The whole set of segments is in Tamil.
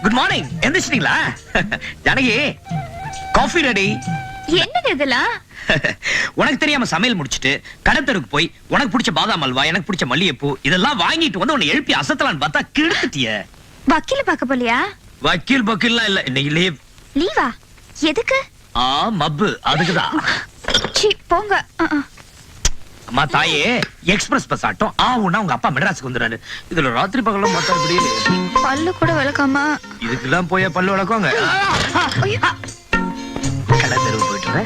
Good morning. எந்திரிச்சிட்டீங்களா? Janaki, coffee ready. என்னது இதெல்லாம்? உனக்கு தெரியாம சமையல் முடிச்சிட்டு கடத்தருக்கு போய் உனக்கு பிடிச்ச பாதாம் அல்வா, எனக்கு பிடிச்ச மல்லிகைப்பூ இதெல்லாம் வாங்கிட்டு வந்து உன்னை எழுப்பி அசத்தலான்னு பார்த்தா கெடுத்துட்டிய. வக்கீல பார்க்க போலியா? வக்கீல் பக்கீல்லாம் இல்ல, இன்னைக்கு லீவ். லீவா? எதுக்கு? மப்பு, அதுக்குதான். சீ போங்க. அம்மா தாயே, எக்ஸ்பிரஸ் பஸ் ஆட்டம் ஆவுன்னா உங்க அப்பா மெட்ராஸுக்கு வந்துறாரு. இதுல ராத்திரி பகலும் பார்த்தா இப்படி பல்லு கூட விளக்காமா. இதுக்கெல்லாம் போய் பல்லு விளக்குவாங்க. கடத்தருக்கு போயிட்டு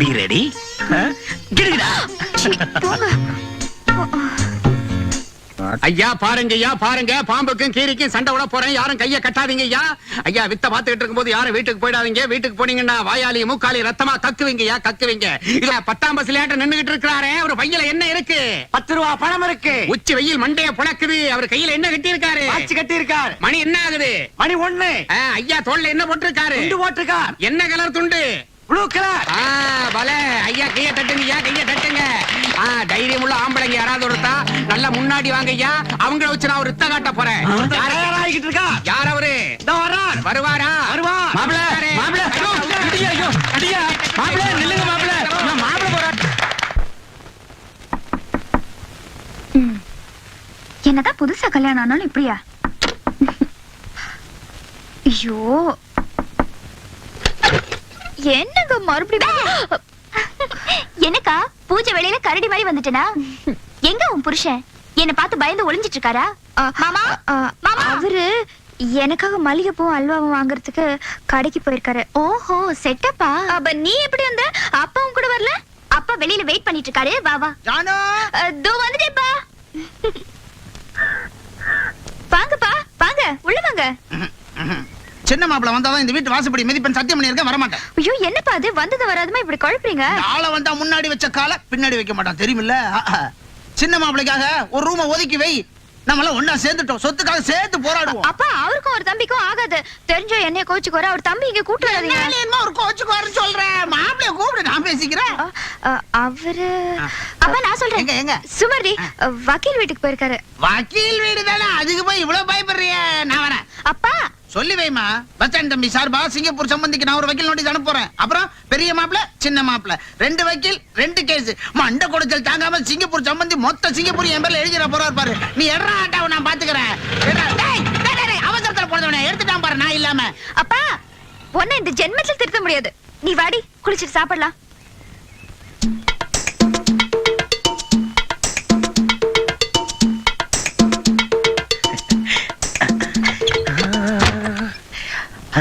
பி ரெடி. ஐயா பாருங்க, ஐயா பாருங்க, பாம்புக்கும் கீரிக்கும் சண்டை விட போறேன், யாரும் கைய கட்டாதீங்க ஐயா. ஐயா வித்த பாத்துக்கிட்டு இருக்கும்போது யாரும் வீட்டுக்கு போயிடாதீங்க. வீட்டுக்கு போனீங்கன்னா வாயாலி மூக்காலி ரத்தமா கக்குவீங்க ஐயா, கக்குவீங்க. இல்ல 10ஆம் பஸ்ல நின்னுகிட்டு இருக்கிறாரே, அவர் பையில என்ன இருக்கு? 10 ரூபா பணம் இருக்கு. உச்சி வெயில் மண்டைய புழக்குது, அவர் கையில என்ன கட்டி இருக்காரு? வாட்ச் கட்டி இருக்காரு. மணி என்ன ஆகுது? மணி 1. ஐயா தோல்ல என்ன போட்டிருக்காரு? துண்டு போட்டிருக்கார். என்ன கலர் துண்டு? Blue colour. பலே ஐயா, கைய தட்டுங்க ஐயா, கைய தட்டுங்க. தைரியம் உள்ள ஆம்பளைங்க யாராவது ஒருத்தா நல்லா முன்னாடி வாங்க ஐயா. அவங்கள வச்சு நான் ஒரு ரித்த காட்ட போறேன். தயாராகிட்டு இருக்கா? யார் அவரு? இதோ வரார். வருவாரா? வருவார். மாப்ள, மாப்ள, அடியா, ஐயோ, அடியா. மாப்ள, நில்லுங்க மாப்ள. நான் மாப்ள போறேன். என்னதான் புதுசா கல்யாணம் ஆனாலும் இப்படியா? ஐயோ என்னங்க மறுபடியும்? என்னக்கா பூஜை வேளையில கரடி மாதிரி வந்துட்டேனா? எங்க உன் புருஷன் என்ன பார்த்து பயந்து ஒளிஞ்சிட்டு இருக்காரா? மாமா, மாமா, அவரு எனக்காக மல்லிகைப்பூ அல்வாவும் வாங்குறதுக்கு கடைக்கு போயிருக்காரு. ஓஹோ செட்டப்பா. அப்ப நீ எப்படி வந்த? அப்பாவும் கூட வரல? அப்பா வெளியில வெயிட் பண்ணிட்டு இருக்காரு. வா வா. ஜானு, தோ வந்துட்டேப்பா. வாங்கப்பா, வாங்க உள்ள வாங்க. சின்ன மாப்பிள வந்தாதான் இந்த வீட்டு வாசப்படி மிதிப்பேன், சத்தியம் பண்ணி இருக்க, வரமாட்டேன். ஐயோ என்னப்பா அது வந்தது வராதுமா இப்படி குழப்பறீங்க? ஆள வந்தா முன்னாடி வச்ச கால பின்னாடி வைக்க மாட்டான், தெரியுமில்ல? சின்ன மாப்பிளைக்காக ஒரு ரூம ஒதுக்கி வை. நம்மள ஒண்ணா சேர்ந்துட்டோம், சொத்துக்காக சேர்த்து போராடுவோம். அப்பா அவருக்கும் ஒரு தம்பிக்கும் ஆகாது. தெரிஞ்சோ என்னைய கோச்சுக்கு வர, அவர் தம்பி இங்க கூட்டு வராதீங்க. என்ன ஒரு கோச்சுக்கு வரேன்னு சொல்றேன்? மாப்பிளைய கூப்பிடு, நான் பேசிக்கிறேன். அவரு அப்பா நான் சொல்றேன். எங்க எங்க? சுமதி வக்கீல் வீட்டுக்கு போயிருக்காரு. வக்கீல் வீடு தானே, அதுக்கு போய் இவ்வளவு பயப்படுறிய? நான் வரேன். அப்பா சொல்லி வைமா. பச்சான் தம்பி சார்பா சிங்கப்பூர் சம்பந்திக்கு நான் ஒரு வக்கீல் நோட்டீஸ் அனுப்புறேன். அப்புறம் பெரிய மாப்பிள சின்ன மாப்பிள 2 வக்கீல் 2 கேஸ். மண்ட கொடுச்சல் தாங்காம சிங்கப்பூர் சம்பந்தி மொத்த சிங்கப்பூர் என் பேர்ல எழுதிட போறாரு பாரு. நீ எட்ரா ஆட்டாவை நான் பாத்துக்கிறேன். அவசரத்துல போனவனே எடுத்துட்டான் பாரு, நான் இல்லாம. அப்பா உன்னை இந்த ஜென்மத்தில் திருத்த முடியாது. நீ வாடி குளிச்சிட்டு சாப்பிடலாம்.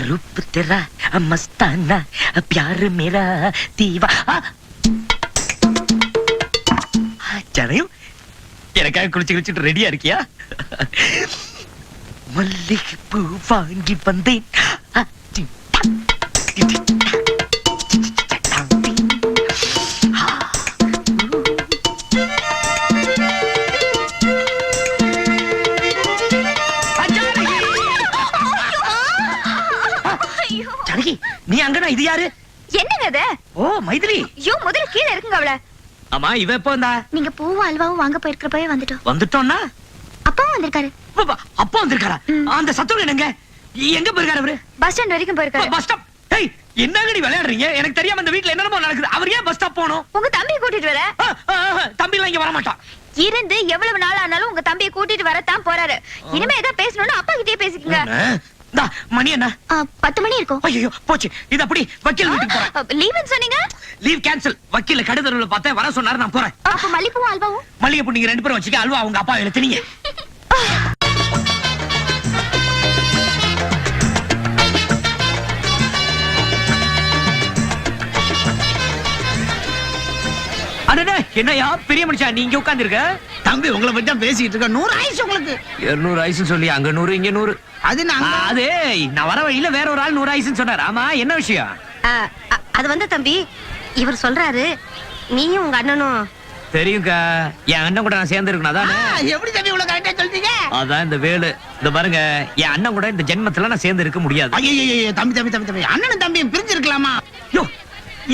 रूप तेरा मस्ताना प्यार मेरा दीवा. ஜனையும் எனக்காக குளிச்சு குளிச்சுட்டு ரெடியா இருக்கியா? மல்லிகை பூ வாங்கி வந்தேன். ஜனகி, நீ அங்கனா இது யாரு? என்னங்க அது? ஓ மைதிலி. ஐயோ முதல்ல கீழே இருக்குங்க அவள. ஆமா இவ எப்போ வந்தா? நீங்க பூவும் அல்வாவும் வாங்க போயிருக்கிறப்பவே வந்துட்டோம். வந்துட்டோம்னா அப்பாவும் வந்திருக்காரு. அப்பா வந்திருக்காரா? அந்த சத்தம் என்னங்க? எங்க போயிருக்காரு அவரு? பஸ் ஸ்டாண்ட் வரைக்கும் போயிருக்காரு. Bus stop. ஏய் என்னங்கடி விளையாடுறீங்க? எனக்கு தெரியாம இந்த வீட்ல என்னென்னமோ நடக்குது. அவர் ஏன் பஸ் ஸ்டாப் போணும்? உங்க தம்பியை கூட்டிட்டு வர. தம்பி எல்லாம் இங்க வர மாட்டான். இருந்து எவ்வளவு நாள் ஆனாலும் உங்க தம்பியை கூட்டிட்டு வரத்தான் போறாரு. இனிமே ஏதாவது பேசணும்னா அப்பா கிட்டே பேசிக்கங்க. மணி என்ன? 10 மணி இருக்கும். ஐயோ போச்சு. இது அப்படி வக்கீல் வீட்டுக்கு போறேன். லீவ்னு சொன்னீங்க? Leave cancel. வக்கீல கடுதறல பார்த்தேன், வர சொன்னாரு, நான் போறேன். அப்ப மல்லிகைப்பூவும் அல்வாவும்? மல்லிகைப்பூ நீங்க 2 பேரும் வச்சுக்க, அல்வா உங்க அப்பா எழுத்துனீங்க. அடடே என்னையா பெரிய மனுஷா நீ இங்க உட்கார்ந்து இருக்க? தம்பி உங்களை பத்தி தான் பேசிட்டு இருக்க. 100 ஆயிடுச்சு உங்களுக்கு. 200 ஆயிடுச்சு சொல்லி அங்க 100 இங்க 100. அது நான் வர வழியில வேற ஒரு ஆள் 100 ஆயிடுச்சுன்னு சொன்னார். ஆமா என்ன விஷயம்? அது வந்து தம்பி இவர் சொல்றாரு, நீயும் உங்க அண்ணனும். தெரியுங்க, என் அண்ணன் கூட நான் சேர்ந்து இருக்கணும். அதானே? எப்படி தம்பி இவ்வளவு கரெக்டா சொல்றீங்க? அதான் இந்த வேலு. இந்த பாருங்க, என் அண்ணன் கூட இந்த ஜென்மத்துல நான் சேர்ந்து இருக்க முடியாது. ஐயோ தம்பி தம்பி தம்பி தம்பி அண்ணனும் தம்பியும் பிரிஞ்சு இருக்கலாமா? யோ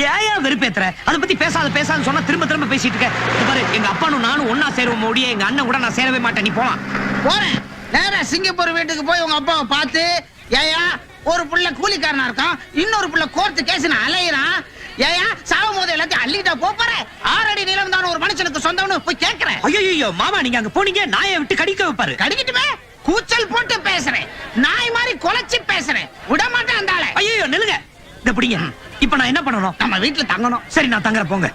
ஏன் வெறுப்பேத்துற? அதை பத்தி பேசாத சொன்னா திரும்ப திரும்ப பேசிட்டு இருக்க. இது பாரு, எங்க அப்பானும் நானும் ஒன்னா சேருவோம் முடிய, எங்க அண்ணன் கூட நான் சேரவே மாட்டேன். நீ போலாம். போறேன். நேரா சிங்கப்பூர் வீட்டுக்கு போய் உங்க அப்பாவை பார்த்து, ஏயா ஒரு புள்ள கூலிக்காரனா இருக்கான், இன்னொரு புள்ள கோர்த்து கேஸ்னு அலையிறான், ஏயா சாவும் போது எல்லாத்தையும் அள்ளிட்டா போற 6 அடி நீளம் தான் ஒரு மனுஷனுக்கு சொந்தம்னு போய் கேக்குறேன். ஐயோ மாமா, நீங்க அங்க போனீங்க நாயை விட்டு கடிக்க வைப்பாரு. கடிக்கிட்டுமே கூச்சல் போட்டு பேசுறேன், நாய் மாதிரி குலைச்சு பேசுறேன், விட மாட்டேன் அந்த ஆளை. ஐயோ நில்லுங்க, இந்த பிடிங்க. இப்ப நான் என்ன பண்ணணும்? நம்ம வீட்டுல தங்கணும். சரி, நான் தங்குற, போங்க.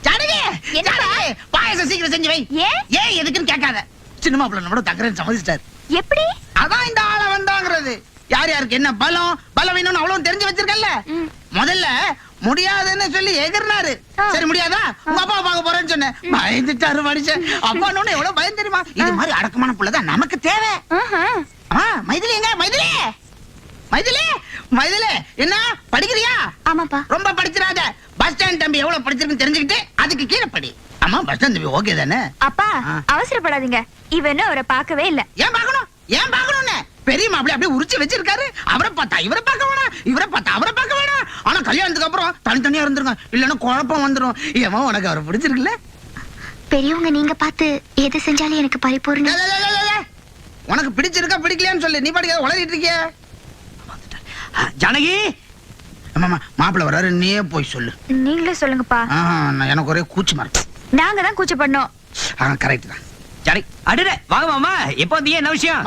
ஜானகி, என்னப்பா? ஜானகி, பாயாசம் சீக்கிரம் செஞ்சு வை. ஏன் எதுக்குன்னு கேட்காத. சின்ன மாப்பிள்ள நம்மளோட தங்குறேன்னு சம்மதிச்சிட்டாரு. எப்படி? அதான் இந்த ஆளை வந்தாங்கிறது. யார் யாருக்கு என்ன பலம் வேணும்னு அவ்வளவு தெரிஞ்சு வச்சிருக்கல. முதல்ல முடியாதுன்னு சொல்லி எகிர்னாரு. சரி முடியாதா, உங்க அப்பா பார்க்க போறேன்னு சொன்னேன். பயந்துட்டாரு மனுஷன். அப்பா எவ்வளவு பயம் தெரியுமா? இது மாதிரி அடக்கமான புள்ளதான் நமக்கு தேவை. மைதிலி எங்க? மைதிலி, மைதிலி, மைதிலி, என்ன படிக்கிறியா? ஆமாப்பா. ரொம்ப படிச்சிராத. பஸ் ஸ்டாண்ட் தம்பி எவ்வளவு படிச்சிருக்குன்னு தெரிஞ்சுக்கிட்டு அதுக்கு கீழே படி. ஆமா, பஸ் ஸ்டாண்ட் தம்பி ஓகே தானே? அப்பா அவசரப்படாதீங்க, இவன் அவரை பார்க்கவே இல்ல. ஏன் பார்க்கணும்? ஏன் பார்க்கணும்னு பெரிய மாப்பிள்ளை அப்படியே உரிச்சு வச்சிருக்காரு. அவரை பார்த்தா இவரை பார்க்க வேணாம், இவரை பார்த்தா அவரை பார்க்க வேணாம். ஆனா கல்யாணத்துக்கு அப்புறம் தனித்தனியா இருந்துருங்க, இல்லன்னா குழப்பம் வந்துரும். ஏமா உனக்கு அவரை பிடிச்சிருக்குல்ல? பெரியவங்க நீங்க பார்த்து எது செஞ்சாலும் எனக்கு பரிபூர்ண. உனக்கு பிடிச்சிருக்கா பிடிக்கலையான்னு சொல்லு. நீ பாட்டுக்கு உளறிட்டு இருக்கிய. ஜானகி, மாப்பிள்ளை வராரு, நீயே போய் சொல்லு. நீங்களே சொல்லுங்கப்பா. எனக்கு ஒரே கூச்சமா இருக்கு. நாங்க தான் கூச்ச பண்ணோம். கரெக்ட் தான். ஜானகி, அடடே வாங்க மாமா. எப்ப வந்தீங்க? என்ன விஷயம்?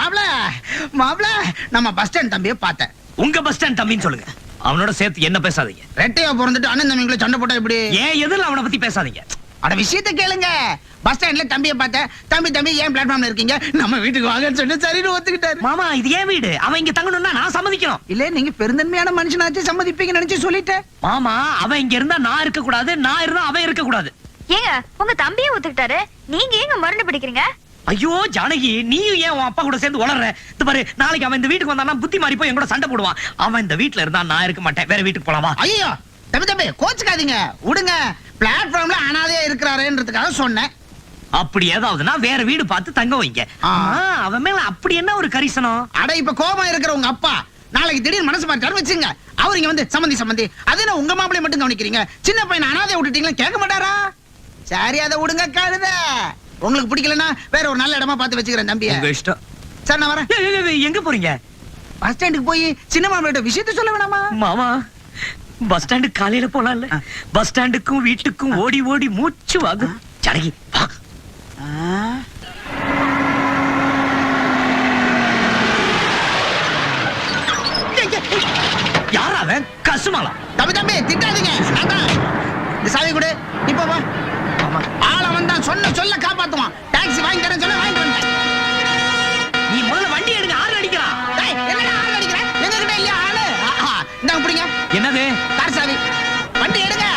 மாப்பிள்ளை நம்ம பஸ் ஸ்டாண்ட் தம்பியை பார்த்தேன். உங்க பஸ் ஸ்டாண்ட் தம்பின்னு சொல்லுங்க. அவனோட சேர்த்து என்ன பேசாதீங்க. ரெட்டையா பிறந்துட்டு அண்ணன் தம்பிங்களை சண்டை போட்டா எப்படி? ஏன் எதிரில் அவனை பத்தி பேசாதீங்க. அட விஷயத்தை கேளுங்க. பஸ் ஸ்டாண்ட்ல தம்பியை பார்த்தேன். தம்பி ஏன் பிளாட்ஃபார்ம்ல இருக்கீங்க, நம்ம வீட்டுக்கு வாங்கன்னு சொன்ன. சரின்னு ஒத்துக்கிட்டாரு. மாமா, இது ஏன் வீடு, அவன் இங்க தங்கணும்னா நான் சம்மதிக்கணும். இல்ல, நீங்க பெருந்தன்மையான மனுஷனாச்சு சம்மதிப்பீங்கன்னு நினைச்சு சொல்லிட்டேன். மாமா, அவன் இங்க இருந்தா நான் இருக்க கூடாது, நான் இருந்தா அவன் இருக்க கூடாது. ஏங்க உங்க தம்பியே ஒத்துக்கிட்டாரு, நீங்க ஏங்க மறுண்டு பிடிக்கிறீங்க? ஐயோ ஜானகி, நீயும் ஏன் உன் அப்பா கூட சேர்ந்து உளற? இது பாரு, நாளைக்கு அவன் இந்த வீட்டுக்கு வந்தானா புத்தி மாறி போய் என் கூட சண்டை போடுவான். அவன் இந்த வீட்டுல இருந்தா நான் இருக்க மாட்டேன். வேற வீட்டுக்கு போலாமா? ஐயோ தம்பி கோச்சுக்காதீங்க, விடுங்க. பிளாட்ஃபார்ம்ல அனாதையா இருக்கிறாருன்றதுக்காக சொன்னேன். அப்படி ஏதாவதுனா வேற வீடு பார்த்து தங்க வைங்க. அவன் மேல அப்படி என்ன ஒரு கரிசனம்? அட இப்ப கோபம் இருக்கிற உங்க அப்பா நாளைக்கு திடீர்னு மனசு மாட்டாரு வச்சுங்க, அவர் இங்க வந்து சம்பந்தி அது என்ன உங்க மாப்பிளை மட்டும் கவனிக்கிறீங்க, சின்ன பையன் அனாதை விட்டுட்டீங்களா கேட்க மாட்டாரா? சரி, அதை விடுங்க. கழுத உங்களுக்கு பிடிக்கலன்னா வேற ஒரு நல்ல இடமா பார்த்து வச்சுக்கிறேன் தம்பியை. உங்க இஷ்டம். சரி, நான் வரேன். எங்க போறீங்க? பஸ் ஸ்டாண்டுக்கு போய் சின்ன மாப்பிள்ளை விஷயத்த சொல்ல வேணாமா? மாமா, பஸ் ஸ்டாண்டு காலையில போலாம்ல. பஸ் ஸ்டாண்டுக்கும் வீட்டுக்கும் ஓடி ஓடி மூச்சு வாங்கும். ஜானகி வா. யார் அவன்? கசுமாலா? தம்பி திட்டாதீங்க. இந்த சாவி கொடு. இப்ப வா. ஆள வந்தா சொல்ல காப்பாத்துவான். டாக்ஸி வாங்கி தரேன் சொல்ல வாங்கிட்டு வந்தேன். நீ முதல்ல வண்டி எடுங்க. ஆறு அடிக்கிறான். என்னடா ஆள் அடிக்கிற? எங்க கிட்ட இல்லையா ஆளு? இந்தாங்க பிடிங்க. என்னது? கார் சாவி. வண்டி எடுங்க.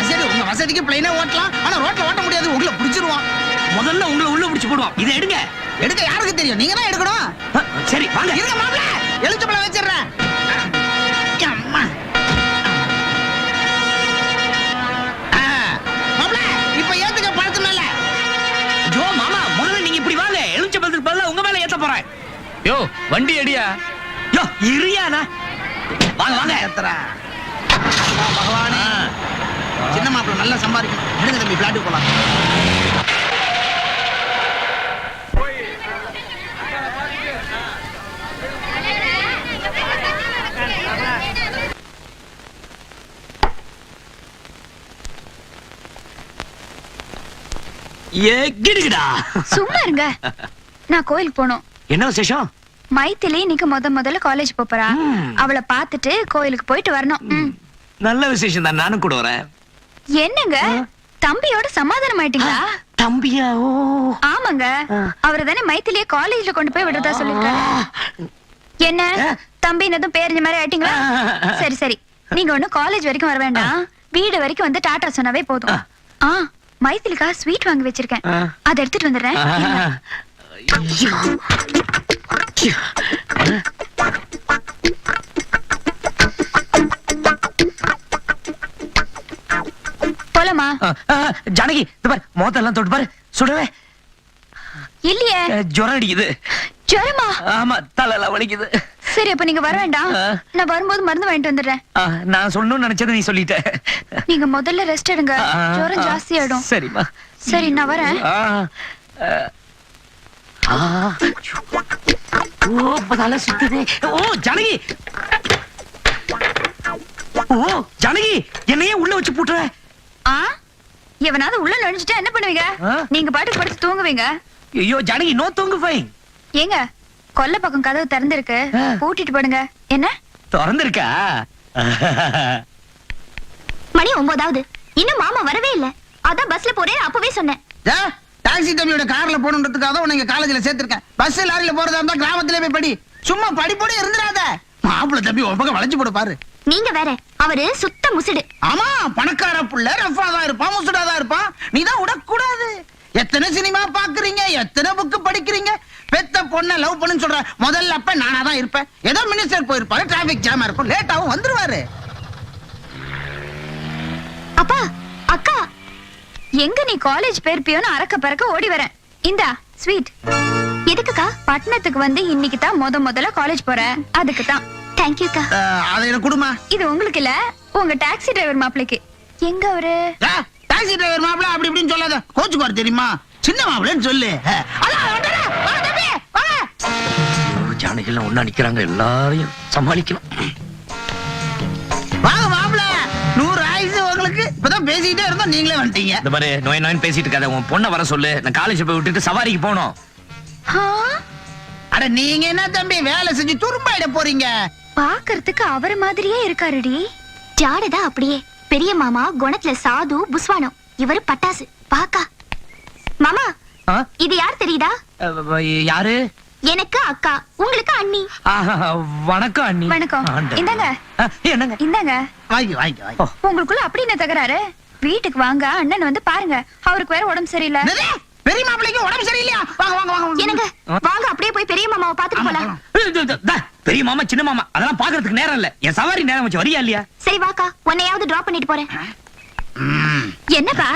சரி, உங்க வசதிக்கு பிளைனா ஓட்டலாம், ஆனா ரோட்ல ஓட்ட முடியாது, உங்களை பிடிச்சிருவான். முதல்ல உங்களை உள்ள பிடிச்சு போடுவான். இதை எடுங்க. எடுக்க யாருக்கு தெரியும்? நீங்க தான் எடுக்கணும். சரி வாங்க. இருங்க மாப்ள, எழுச்சப்பழம் வச்சிடுறேன். அம்மா. மாப்ள, இப்ப ஏத்துக்க பழத்து மேல. ஜோ மாமா, முதல்ல நீங்க இப்படி வாங்க. எலுமிச்சம்பழத்துக்கு பதிலா உங்க மேல ஏத்த போறேன். யோ வண்டி அடியா. யோ இரியானா. வாங்க வாங்க. ஏத்துறா. பகவானே, சின்ன மாப்பிள நல்லா சம்பாதிக்கணும். எடுங்க தம்பி, பிளாட்டுக்கு போலாம். கிடுகிடா. சும்மா இருங்க. நான் கோயிலுக்கு போனோம். என்ன விசேஷம்? மைத்திலி இன்னைக்கு முதல்ல காலேஜ் போறா. அவளை பார்த்துட்டு கோயிலுக்கு போயிட்டு வரணும். நல்ல விசேஷம் தான், நானும் கூட வரேன். என்னங்க தம்பியோட சமாதானம் ஆயிட்டீங்களா? தம்பியா? ஓ ஆமாங்க, அவரு தானே மைத்திலிய காலேஜ்ல கொண்டு போய் விடுறதா சொல்லிருக்காரு. என்ன தம்பி என்னதும் பேரஞ்ச மாதிரி ஆயிட்டீங்களா? சரி சரி, நீங்க ஒண்ணு காலேஜ் வரைக்கும் வர வேண்டாம், வீடு வரைக்கும் வந்து டாடா சொன்னாவே போதும். மைத்திலிக்கா ஸ்வீட் வாங்கி வச்சிருக்கேன், அதை எடுத்துட்டு வந்துடுறேன். போலாமா? ஜானகி மோத்தெல்லாம் தொட்டு பாரு. சுடவே இல்லையே. ஜுரம் அடிக்குது. ஜுரமா? ஆமா, தலையெல்லாம் வலிக்குது. சரி அப்ப நீங்க வர வேண்டாம். நான் வரும்போது மருந்து வாங்கிட்டு வந்துடுறேன். நான் சொல்லணும்னு நினைச்சதை நீ சொல்லிட்ட. நீங்க முதல்ல ரெஸ்ட் எடுங்க, ஜுரம் ஜாஸ்தி ஆயிடும். சரிம்மா. சரி நான் வரேன். ஓ பதால சுத்துதே. ஓ ஜானகி, ஓ ஜானகி, என்னையே உள்ள வச்சு பூட்டுற. எவனாவது உள்ள நுழைஞ்சிட்டா என்ன பண்ணுவீங்க? நீங்க பாட்டுக்கு படுத்து தூங்குவீங்க. ஐயோ ஜானகி, நோ தூங்கு ஃபைன். ஏங்க கொல்ல பக்கம் கதவு திறந்திருக்கு, பூட்டிட்டு படுங்க. என்ன திறந்திருக்கா? மணி 9 இன்னும் மாமா வரவே இல்ல. அதான் பஸ்ல போறேன் அப்பவே சொன்னேன். டாக்ஸி தம்பியோட கார்ல போகணுன்றதுக்காக தான் உன்னை காலேஜ்ல சேர்த்திருக்கேன். பஸ் லாரியில போறதா இருந்தா கிராமத்திலே போய் படி. சும்மா படிப்போட இருந்துடாத. மாப்பிள்ள தம்பி ஒரு பக்கம் வளைச்சு போட பாரு. நீங்க வேற, அவரு சுத்த முசுடு. ஆமா, பணக்கார புள்ள ரஃபா தான் இருப்பான், முசுடா தான் இருப்பான். நீ தான் விடக்கூடாது. எத்தனை சினிமா பாக்குறீங்க, எத்தனை புக்கு படிக்கிறீங்க. பெத்த பொண்ண லவ் பண்ணுன்னு சொல்ற முதல்ல அப்ப நானா தான் இருப்பேன். ஏதோ மினிஸ்டர் போயிருப்பாரு, டிராபிக் ஜாமா இருக்கும், லேட்டாவும் வந்துருவாரு. அப்பா அக்கா, எங்க நீ காலேஜ் போயிருப்பியோன்னு அறக்க பறக்க ஓடி வரேன். இந்தா ஸ்வீட். எதுக்குக்கா? பட்டணத்துக்கு வந்து இன்னைக்கு தான் முதல்ல காலேஜ் போறேன், அதுக்கு தான். தேங்க்யூக்கா. அதை எனக்கு கொடுமா. இது உங்களுக்கு இல்ல, உங்க டாக்ஸி டிரைவர் மாப்பிளைக்கு. எங்க அவரு? டாக்ஸி டிரைவர் மாப்பிள அப்படி இப்படின்னு சொல்லாத, கோச்சுக்குவார் தெரியுமா? சின்ன மாப்பிளன்னு சொல்லு. ஜானகி எல்லாம் ஒண்ணா நிக்கிறாங்க, எல்லாரையும் சமாளிக்கணும். வாங்க மாப்பிள, 100 ஆயுசு உங்களுக்கு. இப்பதான் பேசிக்கிட்டே இருந்தோம், நீங்களே வந்துட்டீங்க. இந்த மாதிரி நோய் நோயின் பேசிட்டு இருக்காத, உன் பொண்ணை வர சொல்லு. நான் காலேஜ் போய் விட்டுட்டு சவாரிக்கு போனோம். அட நீங்க என்ன தம்பி வேலை செஞ்சு துரும்பாயிட போறீங்க? பாக்குறதுக்கு அவர் மாதிரியே இருக்காருடி. ஜாடதா அப்படியே. பெரிய மாமா குணத்துல சாது புஸ்வானம், இவரு பட்டாசு பாக்கா. மாமா, இது யார் தெரியுதா? யாரு? எனக்கு அக்கா, உங்களுக்கு அண்ணி. வணக்கம் அண்ணி. வணக்கம். இந்தாங்க. என்னங்க? இந்தாங்க. வாங்கி வாங்கி வாங்கி. உங்களுக்குள்ள அப்படி என்ன தகராறு? வீட்டுக்கு வாங்க, அண்ணன் வந்து பாருங்க. அவருக்கு வேற உடம்பு சரியில்லை. பெரிய மாப்பிளைக்கு உடம்பு சரியில்லையா? வாங்க வாங்க வாங்க. என்னங்க வாங்க, அப்படியே போய் பெரிய மாமாவை பாத்துட்டு போலாம். பெரிய மாமா சின்ன மாமா அதெல்லாம் பாக்குறதுக்கு நேரம் இல்ல. என் சவாரி நேரம் வச்சு வரியா இல்லையா? சரி வாக்கா, உன்னையாவது டிராப் பண்ணிட்டு போறேன். என்னப்பா?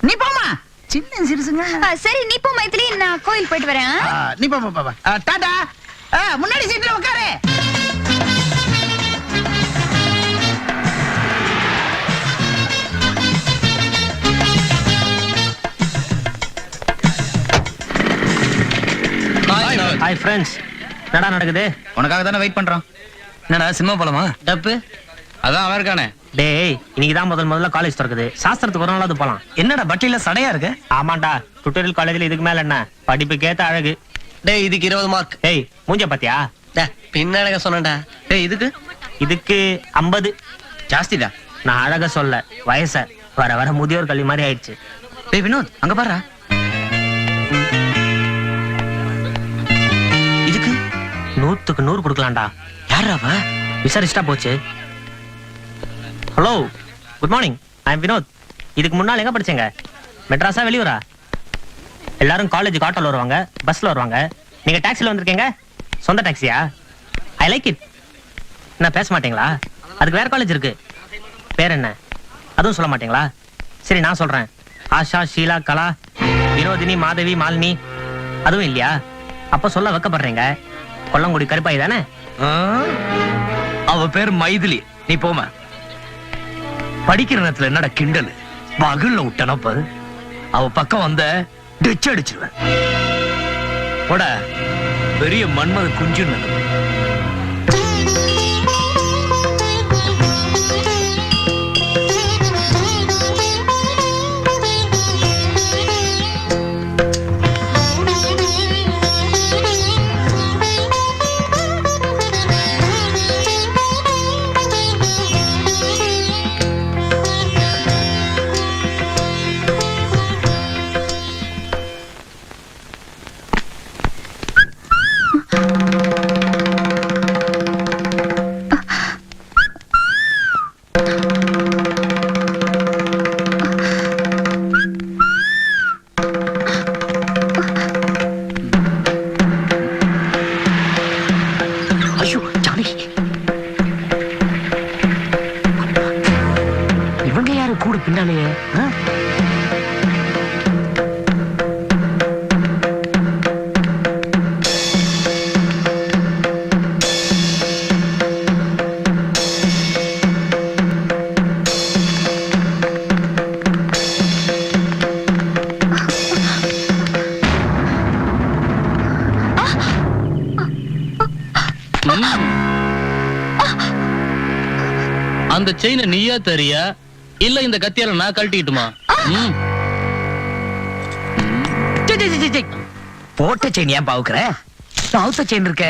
நீ போமா, சின்ன சிறுசுங்க. சரி நீ போ மைத்திலி, நான் கோயில் போயிட்டு வரேன். நீ போ போ. டாடா. முன்னாடி சீட்ல உட்காரு. ஹாய் ஃப்ரெண்ட்ஸ், என்னடா நடக்குது? உனக்காக தானே வெயிட் பண்றோம். என்னடா சினிமா போலாமா? டப்பு அதான் அவன் இருக்கானே. டேய், இன்னைக்கு தான் முதல்ல காலேஜ் திறக்குது. சாஸ்திரத்துக்கு ஒரு நாளாவது போலாம். என்னடா பட்டியல சடையா இருக்கு? ஆமாண்டா, டுட்டோரியல் காலேஜ்ல இதுக்கு மேல என்ன படிப்புக்கேத்த அழகு. டேய் இதுக்கு 20 மார்க். டேய் மூஞ்ச பாத்தியா? பின்னழக சொன்னடா. டேய் இதுக்கு 50 ஜாஸ்திடா. நான் அழக சொல்ல, வயச வர வர முதியோர் கல்வி மாதிரி ஆயிடுச்சு. டேய் வினோத், அங்க பாரு. இதுக்கு 100க்கு 100 கொடுக்கலாம்டா. யாரா? விசாரிச்சுட்டா போச்சு. Hello, good morning, I am Vinod. இதுக்கு முன்னால எங்க படிச்சீங்க? மெட்ராஸா வெளியூரா? எல்லாரும் காலேஜுக்கு ஆட்டோல வருவாங்க, பஸ்ல வருவாங்க. நீங்க டாக்ஸில வந்திருக்கீங்க. சொந்த டாக்ஸியா? I like it. நான் பேச மாட்டீங்களா? அதுக்கு வேற காலேஜ் இருக்கு. பேர் என்ன? அதுவும் சொல்ல மாட்டீங்களா? சரி நான் சொல்றேன். ஆஷா, ஷீலா, கலா, வினோதினி, மாதவி, மாலினி, அதுவும் இல்லையா? அப்ப சொல்ல வைக்கப்படுறீங்க. கொல்லங்குடி கருப்பாய் தானே? அவ பேர் மைதிலி. நீ போமா. படிக்கிற நேரத்துல என்னடா கிண்டல்? பகல்ல விட்டன பாரு. அவ பக்கம் வந்த டிச் அடிச்சிருவேன். போட, பெரிய மன்மத குஞ்சு. அந்த செயினை நீயா தெரியா இல்ல இந்த கத்தியால நான் கழட்டிட்டுமா? போட்ட செயின் ஏன் பாவுக்குற? சவுத்த செயின் இருக்க.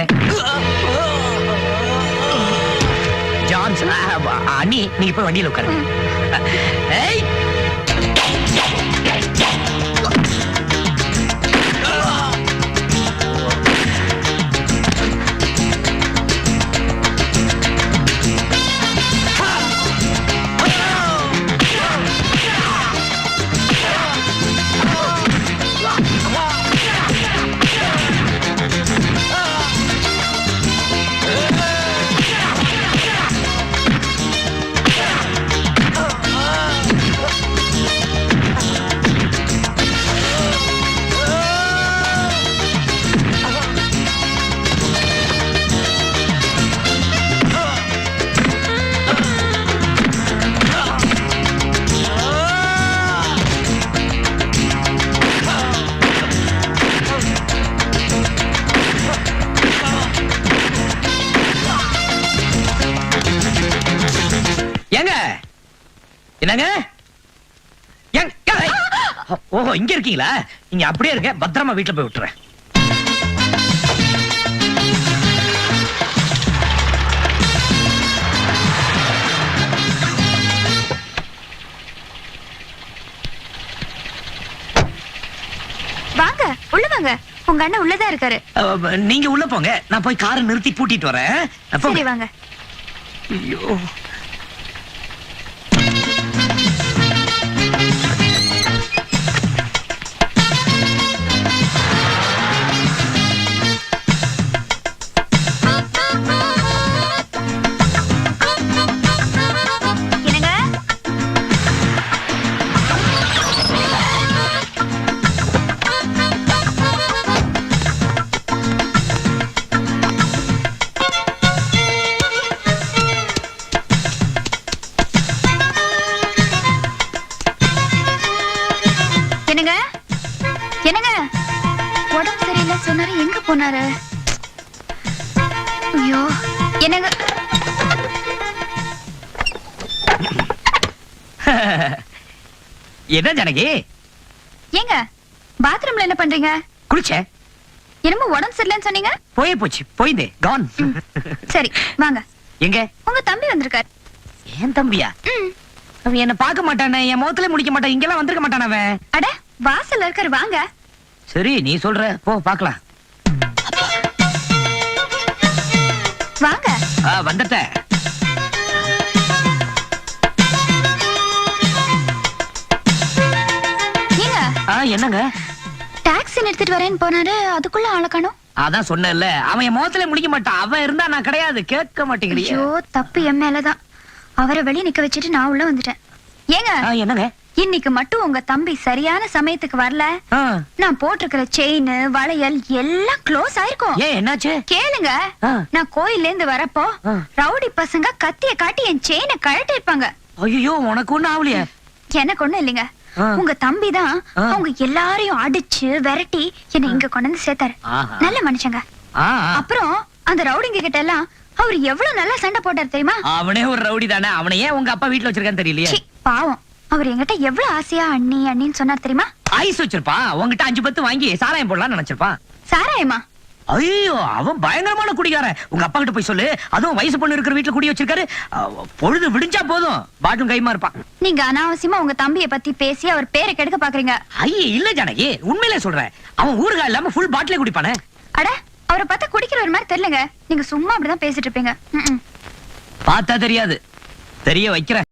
ஜான்சன் அண்ணி நீங்க போய் வண்டியில உட்காருங்க. ஏய் என்னங்க? ஓஹோ இங்க இருக்கீங்களா? நீங்க அப்படியே இருக்க, பத்திரமா வீட்டுல போய் விட்டுறேன். வாங்க உள்ள வாங்க. உங்க அண்ணன் உள்ளதா இருக்காரு. நீங்க உள்ள போங்க, நான் போய் காரை நிறுத்தி பூட்டிட்டு வரேன். சரி வாங்க. ஐயோ என்னங்க? என்னங்க? என்னங்க? உடம்பு சரியில்லை சொன்னாரு, எங்க போனாரு? ஐயோ என்னங்க? என்ன ஜானகி? ஏங்க பாத்ரூம்ல என்ன பண்றீங்க? குளிச்சேன். என்னமோ உடம்பு சரியில்லைன்னு சொன்னீங்க. போயே போச்சு, போயிந்தே கான். சரி வாங்க. எங்க? உங்க தம்பி வந்திருக்காரு. ஏன் தம்பியா? அவன் என்ன பார்க்க மாட்டானே, என் முகத்துல முடிக்க மாட்டான், இங்கெல்லாம் வந்திருக்க மாட்டான் அவன். அட வாசல்ல இருக்காரு, வாங்க. சரி நீ சொல்ற, போ பார்க்கலாம். வாங்க. வந்துட்டேன். ஏங்க என்னங்க? டாக்ஸி நிறுத்திட்டு வரேன்னு போனாரு, அதுக்குள்ள ஆள காணோம். அதான் சொன்னேன்ல, அவன் என் முகத்துல முடிக்க மாட்டான். அவன் இருந்தா நான் கிடையாது. கேட்க மாட்டேங்கிறீங்க. ஐயோ தப்பு என் மேலதான். அவரை வெளிய நிக்க வச்சுட்டு நான் உள்ள வந்துட்டேன். ஏங்க என்னங்க? இன்னைக்கு மட்டும் உங்க தம்பி சரியான சமயத்துக்கு வரல, நான் போட்டிருக்கிற செயின் வளையல் எல்லாம் க்ளோஸ் ஆயிருக்கும். ஏன் என்னாச்சு? கேளுங்க. நான் கோயில்ல இருந்து வரப்போ ரவுடி பசங்க கத்திய காட்டி என் செயினை கழட்டி இருப்பாங்க. ஐயோ உனக்கு ஒண்ணு ஆவலையே? எனக்கு ஒண்ணு இல்லைங்க. உங்க தம்பி தான் அவங்க எல்லாரையும் அடிச்சு விரட்டி என்ன இங்க கொண்டு வந்து சேர்த்தாரு. நல்ல மனுஷங்க. அப்புறம் அந்த ரவுடிங்க கிட்ட எல்லாம் அவர் எவ்வளவு நல்லா சண்டை போட்டார் தெரியுமா? அவனே ஒரு ரவுடி தானே, அவனை ஏன் உங்க அப்பா வீட்டுல வச்சிருக்கான்னு தெரியலையே. பாவம், அவர் என்கிட்ட எவ்வளவு ஆசையா அண்ணி அண்ணின்னு சொன்னார் தெரியுமா? ஐஸ் வச்சிருப்பான். உங்ககிட்ட 5 10 வாங்கி சாராயம் போடலாம்னு நினைச்சிருப்பான். சாராயமா? ஐயோ அவன் பயங்கரமான குடிகாரன். உங்க அப்பா கிட்ட போய் சொல்லு, அதுவும் வயசு பொண்ணு இருக்கிற வீட்டுல குடி வச்சிருக்காரு. பொழுது விடிஞ்சா போதும் பாட்டும் கைமா இருப்பான். நீங்க அனாவசியமா உங்க தம்பியை பத்தி பேசி அவர் பேரை கெடுக்க பாக்குறீங்க. ஐயே இல்ல ஜானகி, உண்மையிலே சொல்றேன். அவன் ஊறுகாய் இல்லாம ஃபுல் பாட்டிலே குடிப்பானே. அட அவரை பார்த்தா குடிக்கிற ஒரு மாதிரி தெரியலங்க. நீங்க சும்மா அப்படிதான் பேசிட்டு இருப்பீங்க. பார்த்தா தெரியாது, தெரிய வைக்கிறேன்.